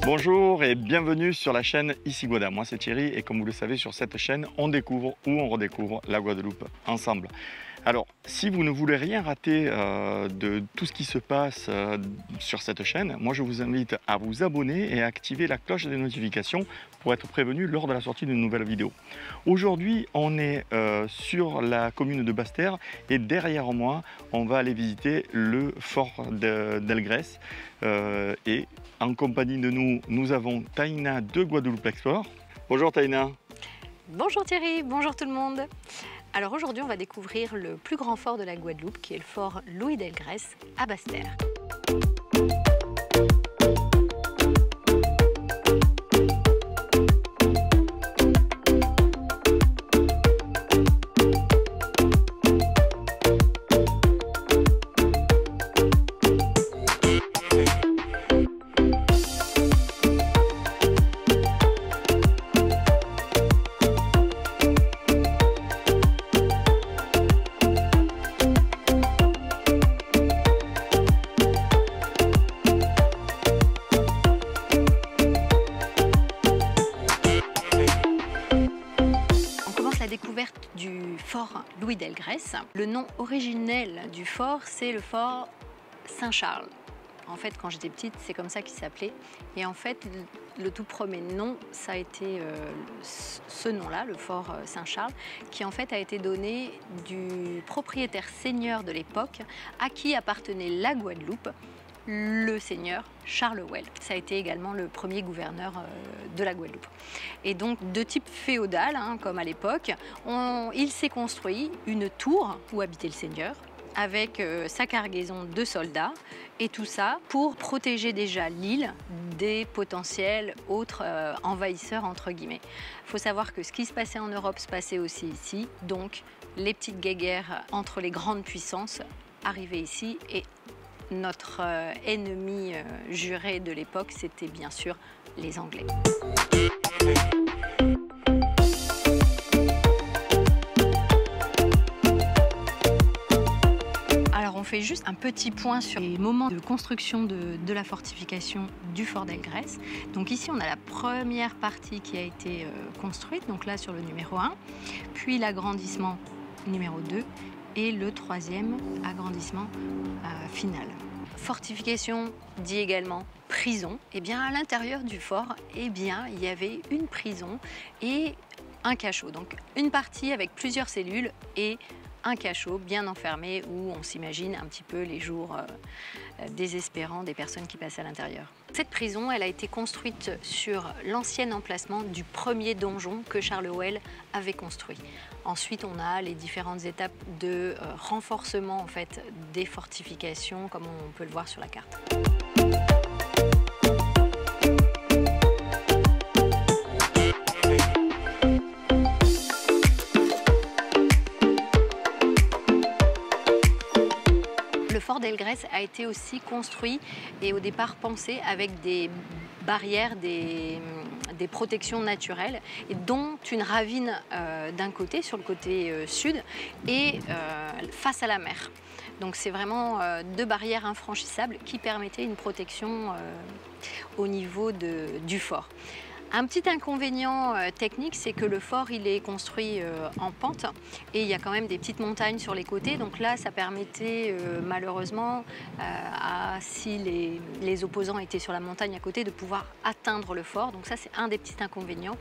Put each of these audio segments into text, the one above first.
Bonjour et bienvenue sur la chaîne Ici Gouada. Moi c'est Thierry et comme vous le savez, sur cette chaîne on découvre ou on redécouvre la Guadeloupe ensemble. Alors si vous ne voulez rien rater de tout ce qui se passe sur cette chaîne, moi je vous invite à vous abonner et à activer la cloche des notifications pour être prévenu lors de la sortie d'une nouvelle vidéo. Aujourd'hui on est sur la commune de Basse-Terre et derrière moi on va aller visiter le fort d'Elgrès et en compagnie de nous, nous avons Taïna de Guadeloupe Explore. Bonjour Taïna. Bonjour Thierry, bonjour tout le monde. Alors aujourd'hui on va découvrir le plus grand fort de la Guadeloupe qui est le fort Louis d'Elgrès à Basse-Terre. Découverte du fort Louis d'Elgrès. Le nom originel du fort, c'est le fort Saint-Charles. En fait, quand j'étais petite, c'est comme ça qu'il s'appelait. Et en fait, le tout premier nom, ça a été ce nom-là, le fort Saint-Charles, qui en fait a été donné du propriétaire seigneur de l'époque à qui appartenait la Guadeloupe, le seigneur Charles Well. Ça a été également le premier gouverneur de la Guadeloupe. Et donc de type féodal, comme à l'époque, il s'est construit une tour où habitait le seigneur avec sa cargaison de soldats et tout ça pour protéger déjà l'île des potentiels autres envahisseurs entre guillemets. Il faut savoir que ce qui se passait en Europe se passait aussi ici, donc les petites guéguerres entre les grandes puissances arrivaient ici et notre ennemi juré de l'époque, c'était bien sûr les Anglais. Alors on fait juste un petit point sur les moments de construction de la fortification du fort d'Elgrès. Donc ici on a la première partie qui a été construite, donc là sur le numéro 1, puis l'agrandissement numéro 2, et le troisième agrandissement final. Fortification dit également prison. Et bien à l'intérieur du fort, il y avait une prison et un cachot. Donc une partie avec plusieurs cellules et un cachot bien enfermé où on s'imagine un petit peu les jours désespérants des personnes qui passaient à l'intérieur. Cette prison, elle a été construite sur l'ancien emplacement du premier donjon que Charles Well avait construit. Ensuite, on a les différentes étapes de renforcement en fait, des fortifications, comme on peut le voir sur la carte. Le fort d'Elgrès a été aussi construit et au départ pensé avec des barrières, des protections naturelles, et dont une ravine d'un côté, sur le côté sud, et face à la mer. Donc c'est vraiment deux barrières infranchissables qui permettaient une protection au niveau du fort. Un petit inconvénient technique, c'est que le fort il est construit en pente et il y a quand même des petites montagnes sur les côtés. Donc là, ça permettait malheureusement, si les opposants étaient sur la montagne à côté, de pouvoir atteindre le fort. Donc ça, c'est un des petits inconvénients.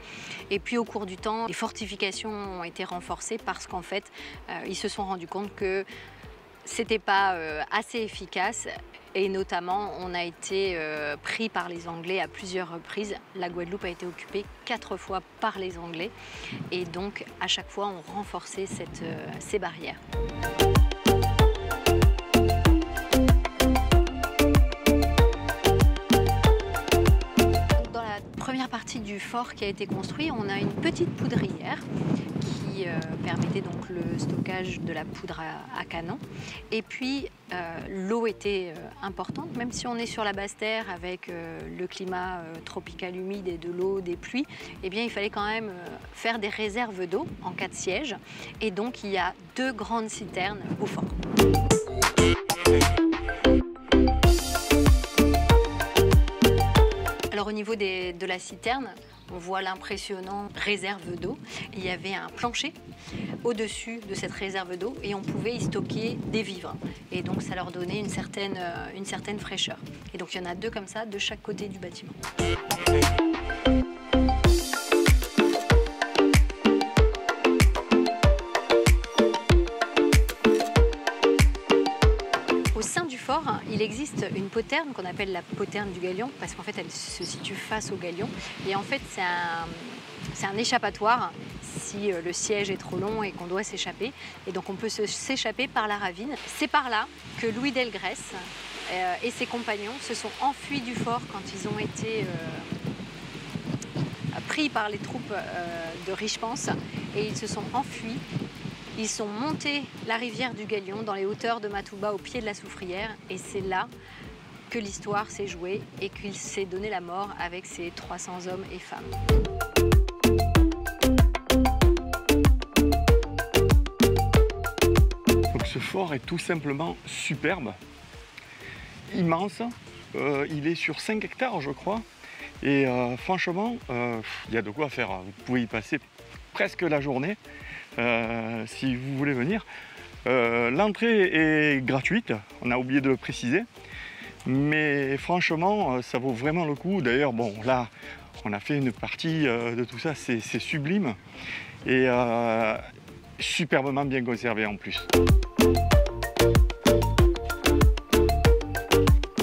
Et puis au cours du temps, les fortifications ont été renforcées parce qu'en fait, ils se sont rendus compte que c'était pas assez efficace. Et notamment, on a été pris par les Anglais à plusieurs reprises. La Guadeloupe a été occupée 4 fois par les Anglais. Et donc, à chaque fois, on renforçait ces barrières. Dans la première partie sortie du fort qui a été construit, on a une petite poudrière qui permettait donc le stockage de la poudre à canon. Et puis l'eau était importante, même si on est sur la basse terre avec le climat tropical humide et de l'eau, des pluies, eh bien il fallait quand même faire des réserves d'eau en cas de siège. Et donc il y a 2 grandes citernes au fort. Alors au niveau de la citerne, on voit l'impressionnant réserve d'eau. Il y avait un plancher au-dessus de cette réserve d'eau et on pouvait y stocker des vivres. Et donc ça leur donnait une certaine fraîcheur. Et donc il y en a 2 comme ça de chaque côté du bâtiment. Au sein du fort, il existe une poterne qu'on appelle la poterne du Galion parce qu'en fait elle se situe face au Galion et en fait c'est un échappatoire si le siège est trop long et qu'on doit s'échapper et donc on peut s'échapper par la ravine. C'est par là que Louis Delgrès et ses compagnons se sont enfuis du fort quand ils ont été pris par les troupes de Richepanse et ils se sont enfuis. Ils sont montés la rivière du Galion dans les hauteurs de Matouba au pied de la Soufrière et c'est là que l'histoire s'est jouée et qu'il s'est donné la mort avec ses 300 hommes et femmes. Donc ce fort est tout simplement superbe, immense, il est sur 5 hectares je crois et franchement il y a de quoi faire, vous pouvez y passer presque la journée. Si vous voulez venir. L'entrée est gratuite, on a oublié de le préciser, mais franchement ça vaut vraiment le coup. D'ailleurs bon là on a fait une partie de tout ça, c'est sublime et superbement bien conservé en plus.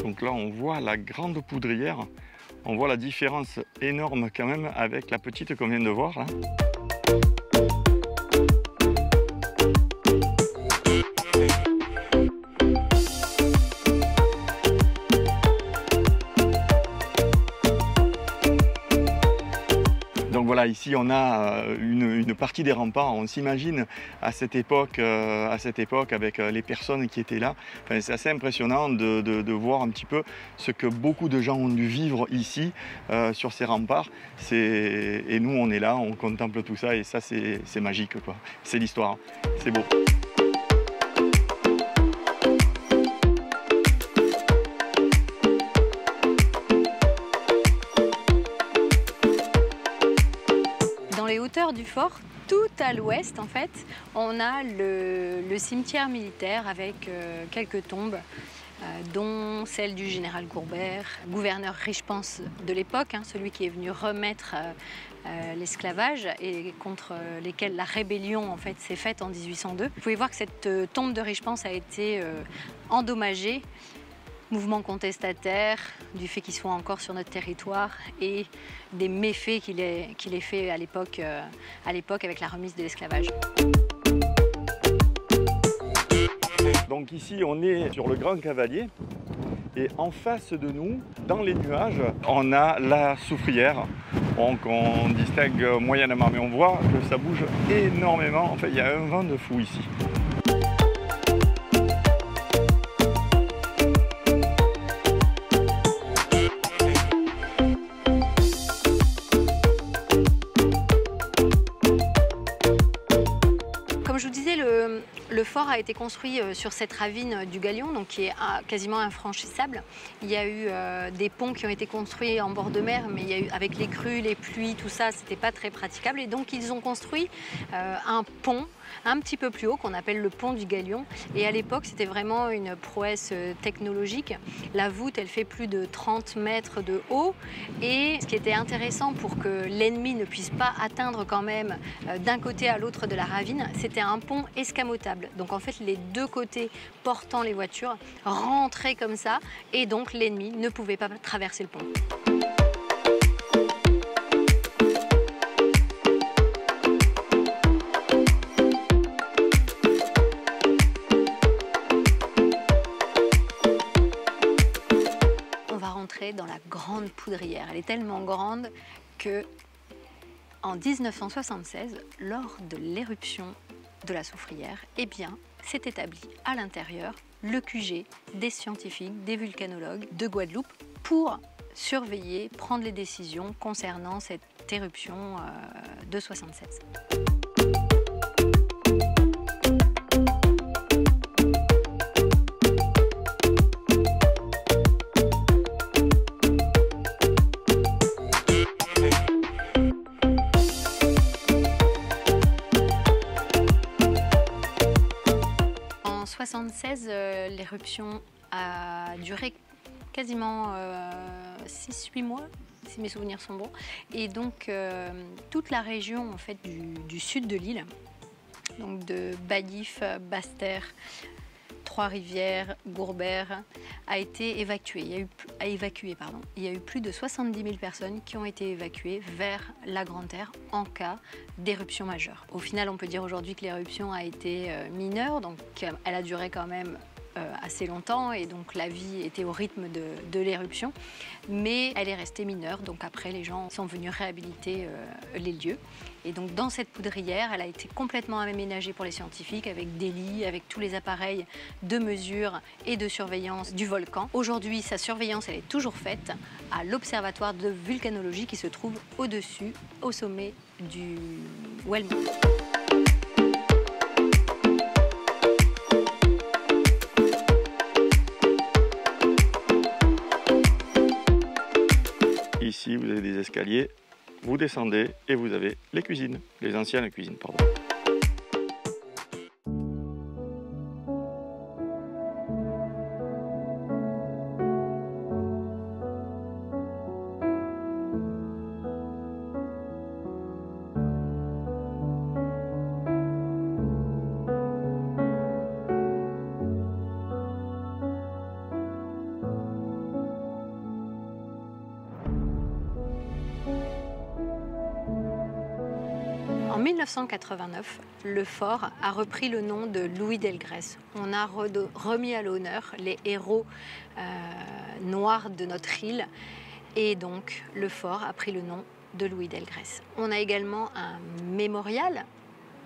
Donc là on voit la grande poudrière, on voit la différence énorme quand même avec la petite qu'on vient de voir là. Donc voilà, ici on a une partie des remparts. On s'imagine à cette époque avec les personnes qui étaient là. Enfin, c'est assez impressionnant de voir un petit peu ce que beaucoup de gens ont dû vivre ici sur ces remparts. Et nous on est là, on contemple tout ça et ça c'est magique, quoi. C'est l'histoire, c'est beau. Dans les hauteurs du fort, tout à l'ouest en fait, on a le cimetière militaire avec quelques tombes, dont celle du général Courbert, gouverneur Richepanse de l'époque, hein, celui qui est venu remettre l'esclavage et contre lesquels la rébellion en fait s'est faite en 1802. Vous pouvez voir que cette tombe de Richepanse a été endommagée. Mouvement contestataire, du fait qu'il soit encore sur notre territoire et des méfaits qu'il ait fait à l'époque avec la remise de l'esclavage. Donc ici on est sur le Grand Cavalier et en face de nous, dans les nuages, on a la Soufrière. Donc on distingue moyennement, mais on voit que ça bouge énormément. En fait, il y a un vent de fou ici. Comme je vous disais, le fort a été construit sur cette ravine du Galion, donc qui est quasiment infranchissable. Il y a eu des ponts qui ont été construits en bord de mer, mais il y a eu, avec les crues, les pluies, tout ça, c'était pas très praticable. Et donc ils ont construit un pont un petit peu plus haut qu'on appelle le pont du Galion. Et à l'époque, c'était vraiment une prouesse technologique. La voûte, elle fait plus de 30 mètres de haut. Et ce qui était intéressant pour que l'ennemi ne puisse pas atteindre quand même d'un côté à l'autre de la ravine, c'était un pont escamotable. Donc en fait, les deux côtés portant les voitures rentraient comme ça et donc l'ennemi ne pouvait pas traverser le pont. Dans la grande poudrière. Elle est tellement grande que en 1976, lors de l'éruption de la Soufrière, eh bien, s'est établi à l'intérieur le QG des scientifiques, des vulcanologues de Guadeloupe pour surveiller, prendre les décisions concernant cette éruption de 76. En 76, l'éruption a duré quasiment 6-8 mois, si mes souvenirs sont bons. Et donc, toute la région en fait, du sud de l'île, donc de Baillif, Basse-Terre, Trois-Rivières, Gourbert, a été évacuée. Il y a eu plus de 70 000 personnes qui ont été évacuées vers la Grande Terre en cas d'éruption majeure. Au final, on peut dire aujourd'hui que l'éruption a été mineure, donc elle a duré quand même assez longtemps et donc la vie était au rythme de l'éruption, mais elle est restée mineure, donc après les gens sont venus réhabiliter les lieux. Et donc dans cette poudrière, elle a été complètement aménagée pour les scientifiques avec des lits, avec tous les appareils de mesure et de surveillance du volcan. Aujourd'hui, sa surveillance elle est toujours faite à l'observatoire de vulcanologie qui se trouve au-dessus, au sommet du Wellmont. Ici, vous avez des escaliers, vous descendez et vous avez les cuisines, les anciennes cuisines, pardon. En 1989, le fort a repris le nom de Louis Delgrès. On a remis à l'honneur les héros noirs de notre île et donc le fort a pris le nom de Louis Delgrès. On a également un mémorial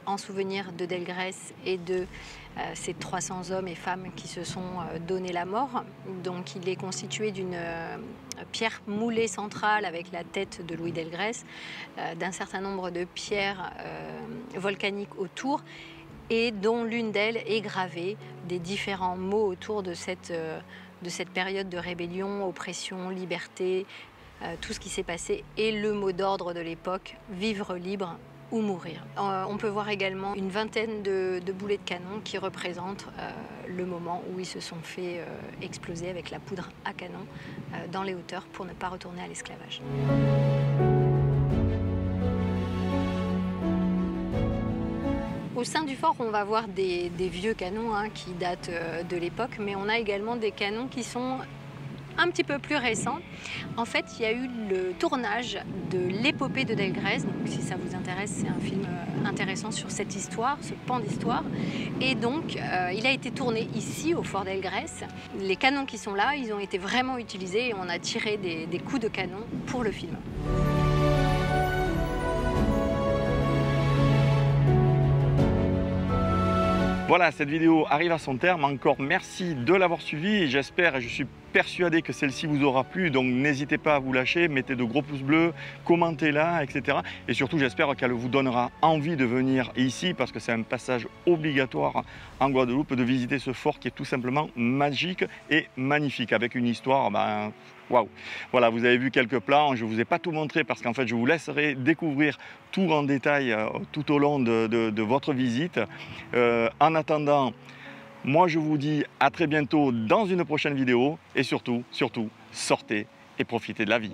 en souvenir de Delgrès et de ces 300 hommes et femmes qui se sont donné la mort. Donc il est constitué d'une pierre moulée centrale avec la tête de Louis Delgrès, d'un certain nombre de pierres volcaniques autour et dont l'une d'elles est gravée des différents mots autour de cette période de rébellion, oppression, liberté, tout ce qui s'est passé et le mot d'ordre de l'époque, vivre libre ou mourir. On peut voir également une vingtaine de boulets de canon qui représentent le moment où ils se sont fait exploser avec la poudre à canon dans les hauteurs pour ne pas retourner à l'esclavage. Au sein du fort, on va voir des vieux canons qui datent de l'époque, mais on a également des canons qui sont un petit peu plus récent. En fait, il y a eu le tournage de l'épopée de Delgrès. Donc, si ça vous intéresse, c'est un film intéressant sur cette histoire, ce pan d'histoire. Et donc, il a été tourné ici, au fort Delgrès. Les canons qui sont là, ils ont été vraiment utilisés et on a tiré des coups de canon pour le film. Voilà, cette vidéo arrive à son terme. Encore merci de l'avoir suivi. J'espère et je suis persuadé que celle-ci vous aura plu. Donc n'hésitez pas à vous lâcher, mettez de gros pouces bleus, commentez-la, etc. Et surtout, j'espère qu'elle vous donnera envie de venir ici parce que c'est un passage obligatoire en Guadeloupe de visiter ce fort qui est tout simplement magique et magnifique avec une histoire. Waouh! Voilà, vous avez vu quelques plans, je ne vous ai pas tout montré parce qu'en fait je vous laisserai découvrir tout en détail tout au long de votre visite. En attendant, moi je vous dis à très bientôt dans une prochaine vidéo et surtout, sortez et profitez de la vie.